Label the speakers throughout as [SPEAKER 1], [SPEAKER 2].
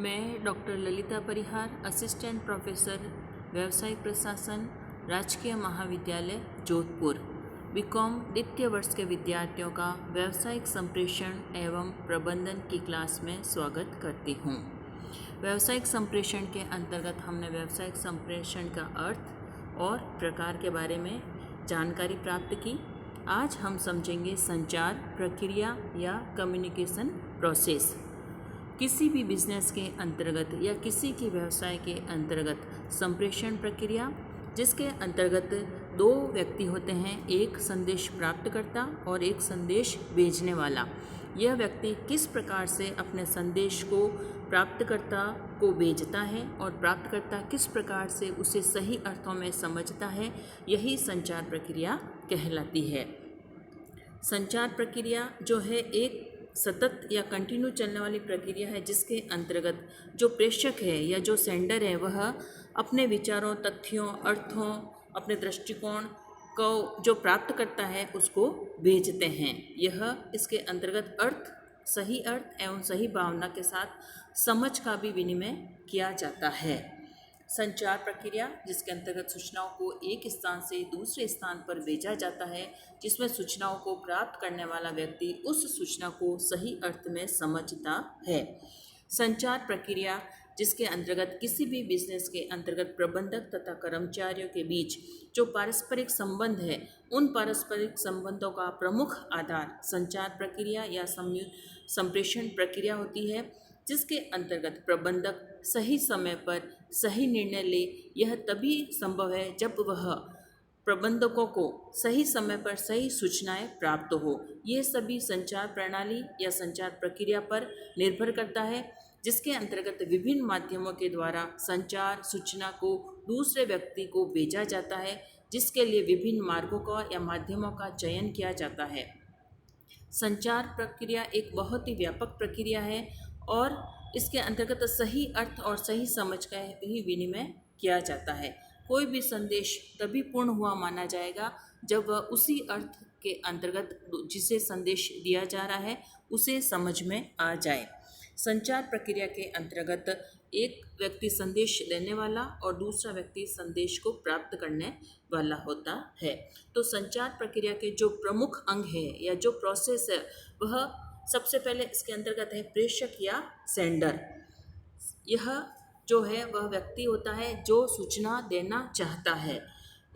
[SPEAKER 1] मैं डॉक्टर ललिता परिहार, assistant professor व्यावसायिक प्रशासन, राजकीय महाविद्यालय जोधपुर, बीकॉम द्वितीय वर्ष के विद्यार्थियों का व्यावसायिक संप्रेषण एवं प्रबंधन की क्लास में स्वागत करती हूँ। व्यावसायिक संप्रेषण के अंतर्गत हमने व्यावसायिक संप्रेषण का अर्थ और प्रकार के बारे में जानकारी प्राप्त की। आज हम समझेंगे संचार प्रक्रिया या कम्युनिकेशन प्रोसेस। किसी भी बिजनेस के अंतर्गत या किसी के व्यवसाय के अंतर्गत संप्रेषण प्रक्रिया, जिसके अंतर्गत दो व्यक्ति होते हैं, एक संदेश प्राप्तकर्ता और एक संदेश भेजने वाला। यह व्यक्ति किस प्रकार से अपने संदेश को प्राप्तकर्ता को भेजता है और प्राप्तकर्ता किस प्रकार से उसे सही अर्थों में समझता है, यही संचार प्रक्रिया कहलाती है। संचार प्रक्रिया जो है एक सतत या कंटिन्यू चलने वाली प्रक्रिया है, जिसके अंतर्गत जो प्रेषक है या जो सेंडर है वह अपने विचारों, तथ्यों, अर्थों, अपने दृष्टिकोण को जो प्राप्त करता है उसको भेजते हैं। यह इसके अंतर्गत सही अर्थ एवं सही भावना के साथ समझ का भी विनिमय किया जाता है। संचार प्रक्रिया जिसके अंतर्गत सूचनाओं को एक स्थान से दूसरे स्थान पर भेजा जाता है, जिसमें सूचनाओं को प्राप्त करने वाला व्यक्ति उस सूचना को सही अर्थ में समझता है। संचार प्रक्रिया जिसके अंतर्गत किसी भी बिजनेस के अंतर्गत प्रबंधक तथा कर्मचारियों के बीच जो पारस्परिक संबंध है, उन पारस्परिक संबंधों का प्रमुख आधार संचार प्रक्रिया या संप्रेषण प्रक्रिया होती है, जिसके अंतर्गत प्रबंधक सही समय पर सही निर्णय ले। यह तभी संभव है जब वह प्रबंधकों को सही समय पर सही सूचनाएं प्राप्त हो। ये सभी संचार प्रणाली या संचार प्रक्रिया पर निर्भर करता है, जिसके अंतर्गत विभिन्न माध्यमों के द्वारा संचार सूचना को दूसरे व्यक्ति को भेजा जाता है, जिसके लिए विभिन्न मार्गों का या माध्यमों का चयन किया जाता है। संचार प्रक्रिया एक बहुत ही व्यापक प्रक्रिया है और इसके अंतर्गत सही अर्थ और सही समझ का ही विनिमय किया जाता है। कोई भी संदेश तभी पूर्ण हुआ माना जाएगा जब वह उसी अर्थ के अंतर्गत जिसे संदेश दिया जा रहा है उसे समझ में आ जाए। संचार प्रक्रिया के अंतर्गत एक व्यक्ति संदेश देने वाला और दूसरा व्यक्ति संदेश को प्राप्त करने वाला होता है। तो संचार प्रक्रिया के जो प्रमुख अंग है या जो प्रोसेस है, वह सबसे पहले इसके अंतर्गत है प्रेषक या सेंडर। यह जो है वह व्यक्ति होता है जो सूचना देना चाहता है।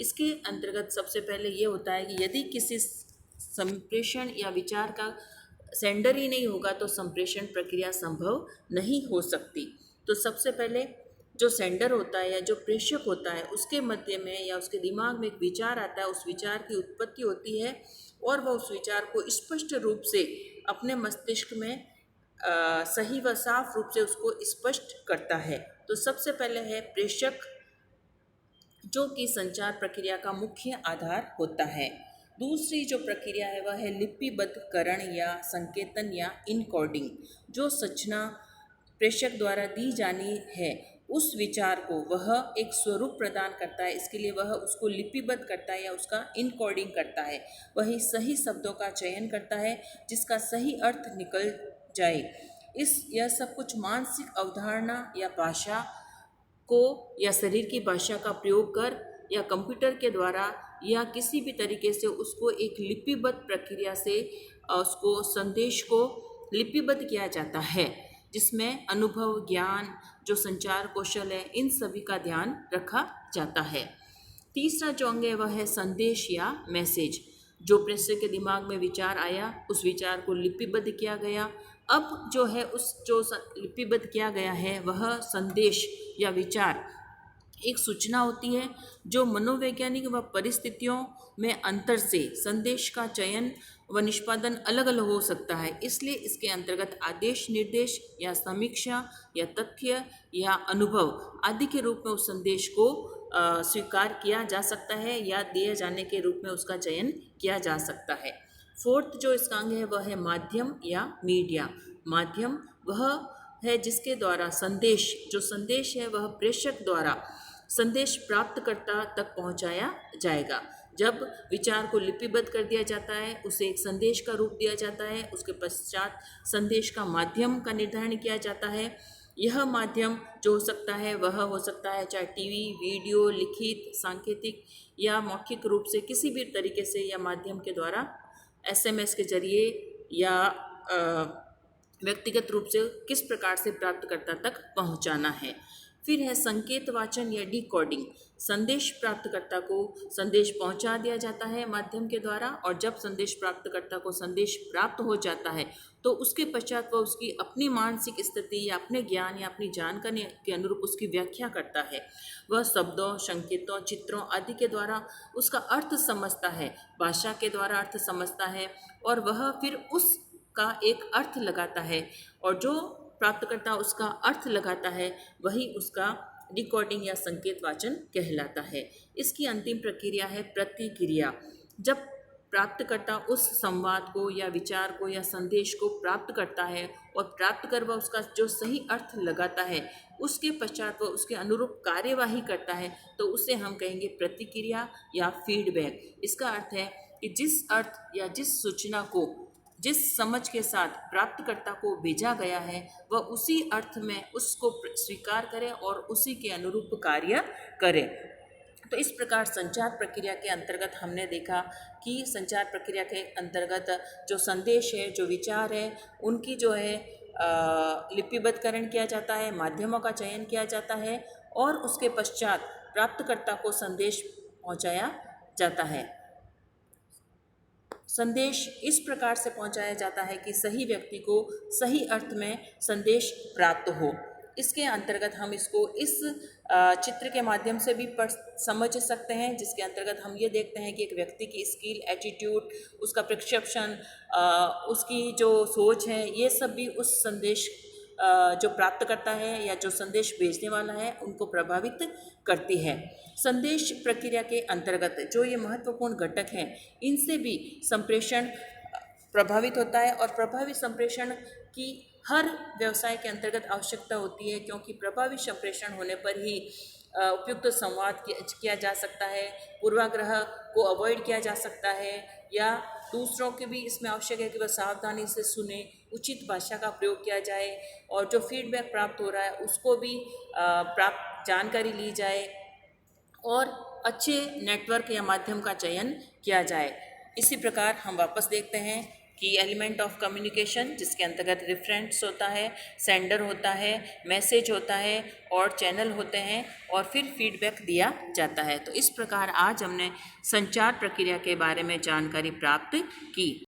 [SPEAKER 1] इसके अंतर्गत सबसे पहले ये होता है कि यदि किसी संप्रेषण या विचार का सेंडर ही नहीं होगा तो संप्रेषण प्रक्रिया संभव नहीं हो सकती। तो सबसे पहले जो सेंडर होता है या जो प्रेषक होता है, उसके मध्य में या उसके दिमाग में एक विचार आता है, उस विचार की उत्पत्ति होती है और वह उस विचार को स्पष्ट रूप से अपने मस्तिष्क में सही व साफ रूप से उसको स्पष्ट करता है। तो सबसे पहले है प्रेषक, जो कि संचार प्रक्रिया का मुख्य आधार होता है। दूसरी जो प्रक्रिया है वह है लिपिबद्धकरण या संकेतन या इनकोडिंग। जो सूचना प्रेषक द्वारा दी जानी है उस विचार को वह एक स्वरूप प्रदान करता है, इसके लिए वह उसको लिपिबद्ध करता है या उसका इनकोडिंग करता है। वही सही शब्दों का चयन करता है जिसका सही अर्थ निकल जाए। यह सब कुछ मानसिक अवधारणा या भाषा को या शरीर की भाषा का प्रयोग कर या कंप्यूटर के द्वारा या किसी भी तरीके से उसको एक लिपिबद्ध प्रक्रिया से उसको संदेश को लिपिबद्ध किया जाता है, जिसमें अनुभव, ज्ञान, जो संचार कौशल है, इन सभी का ध्यान रखा जाता है। तीसरा जो अंग है वह है संदेश या मैसेज। जो प्रेषक के दिमाग में विचार आया, उस विचार को लिपिबद्ध किया गया। अब जो है उस जो लिपिबद्ध किया गया है वह संदेश या विचार एक सूचना होती है जो मनोवैज्ञानिक व परिस्थितियों में अंतर से संदेश का चयन व निष्पादन अलग अलग हो सकता है। इसलिए इसके अंतर्गत आदेश, निर्देश या समीक्षा या तथ्य या अनुभव आदि के रूप में उस संदेश को स्वीकार किया जा सकता है या दिए जाने के रूप में उसका चयन किया जा सकता है। फोर्थ जो इसका अंग है वह है माध्यम या मीडिया। माध्यम वह है जिसके द्वारा जो संदेश है वह प्रेषक द्वारा संदेश प्राप्तकर्ता तक पहुंचाया जाएगा। जब विचार को लिपिबद्ध कर दिया जाता है, उसे एक संदेश का रूप दिया जाता है, उसके पश्चात संदेश का माध्यम का निर्धारण किया जाता है यह माध्यम जो हो सकता है वह हो सकता है चाहे टीवी, वीडियो, लिखित, सांकेतिक या मौखिक रूप से किसी भी तरीके से या माध्यम के द्वारा एसएमएस के जरिए या व्यक्तिगत रूप से किस प्रकार से प्राप्तकर्ता तक पहुंचाना है। फिर है संकेत वाचन या डिकोडिंग। संदेश प्राप्तकर्ता को संदेश पहुंचा दिया जाता है माध्यम के द्वारा, और जब संदेश प्राप्तकर्ता को संदेश प्राप्त हो जाता है तो उसके पश्चात वह उसकी अपनी मानसिक स्थिति या अपने ज्ञान या अपनी जानकारी के अनुरूप उसकी व्याख्या करता है। वह शब्दों, संकेतों, चित्रों आदि के द्वारा उसका अर्थ समझता है, भाषा के द्वारा अर्थ समझता है, और वह फिर उसका एक अर्थ लगाता है, और जो प्राप्तकर्ता उसका अर्थ लगाता है वही उसका डिकोडिंग या संकेत वाचन कहलाता है। इसकी अंतिम प्रक्रिया है प्रतिक्रिया। जब प्राप्तकर्ता उस संवाद को या विचार को या संदेश को प्राप्त करता है और प्राप्त कर वह उसका जो सही अर्थ लगाता है, उसके पश्चात वह उसके अनुरूप कार्यवाही करता है, तो उसे हम कहेंगे प्रतिक्रिया या फीडबैक। इसका अर्थ है कि जिस अर्थ या जिस सूचना को जिस समझ के साथ प्राप्तकर्ता को भेजा गया है वह उसी अर्थ में उसको स्वीकार करे और उसी के अनुरूप कार्य करे। तो इस प्रकार संचार प्रक्रिया के अंतर्गत हमने देखा कि संचार प्रक्रिया के अंतर्गत जो संदेश है, जो विचार है, उनकी जो है लिपिबद्धकरण किया जाता है, माध्यमों का चयन किया जाता है, और उसके पश्चात प्राप्तकर्ता को संदेश पहुंचाया जाता है। संदेश इस प्रकार से पहुंचाया जाता है कि सही व्यक्ति को सही अर्थ में संदेश प्राप्त हो। इसके अंतर्गत हम इसको इस चित्र के माध्यम से भी समझ सकते हैं, जिसके अंतर्गत हम ये देखते हैं कि एक व्यक्ति की स्किल, एटीट्यूड, उसका परसेप्शन, उसकी जो सोच है, ये सब भी उस संदेश जो प्राप्त करता है या जो संदेश भेजने वाला है उनको प्रभावित करती है। संदेश प्रक्रिया के अंतर्गत जो ये महत्वपूर्ण घटक हैं, इनसे भी संप्रेषण प्रभावित होता है, और प्रभावी संप्रेषण की हर व्यवसाय के अंतर्गत आवश्यकता होती है, क्योंकि प्रभावी संप्रेषण होने पर ही उपयुक्त संवाद किया जा सकता है, पूर्वाग्रह को अवॉइड किया जा सकता है, या दूसरों के भी इसमें आवश्यक है कि वह सावधानी से सुने, उचित भाषा का प्रयोग किया जाए, और जो फीडबैक प्राप्त हो रहा है उसको भी प्राप्त जानकारी ली जाए, और अच्छे नेटवर्क या माध्यम का चयन किया जाए। इसी प्रकार हम वापस देखते हैं कि एलिमेंट ऑफ कम्युनिकेशन, जिसके अंतर्गत रेफरेंस होता है, सेंडर होता है, मैसेज होता है, और चैनल होते हैं, और फिर फीडबैक दिया जाता है। तो इस प्रकार आज हमने संचार प्रक्रिया के बारे में जानकारी प्राप्त की।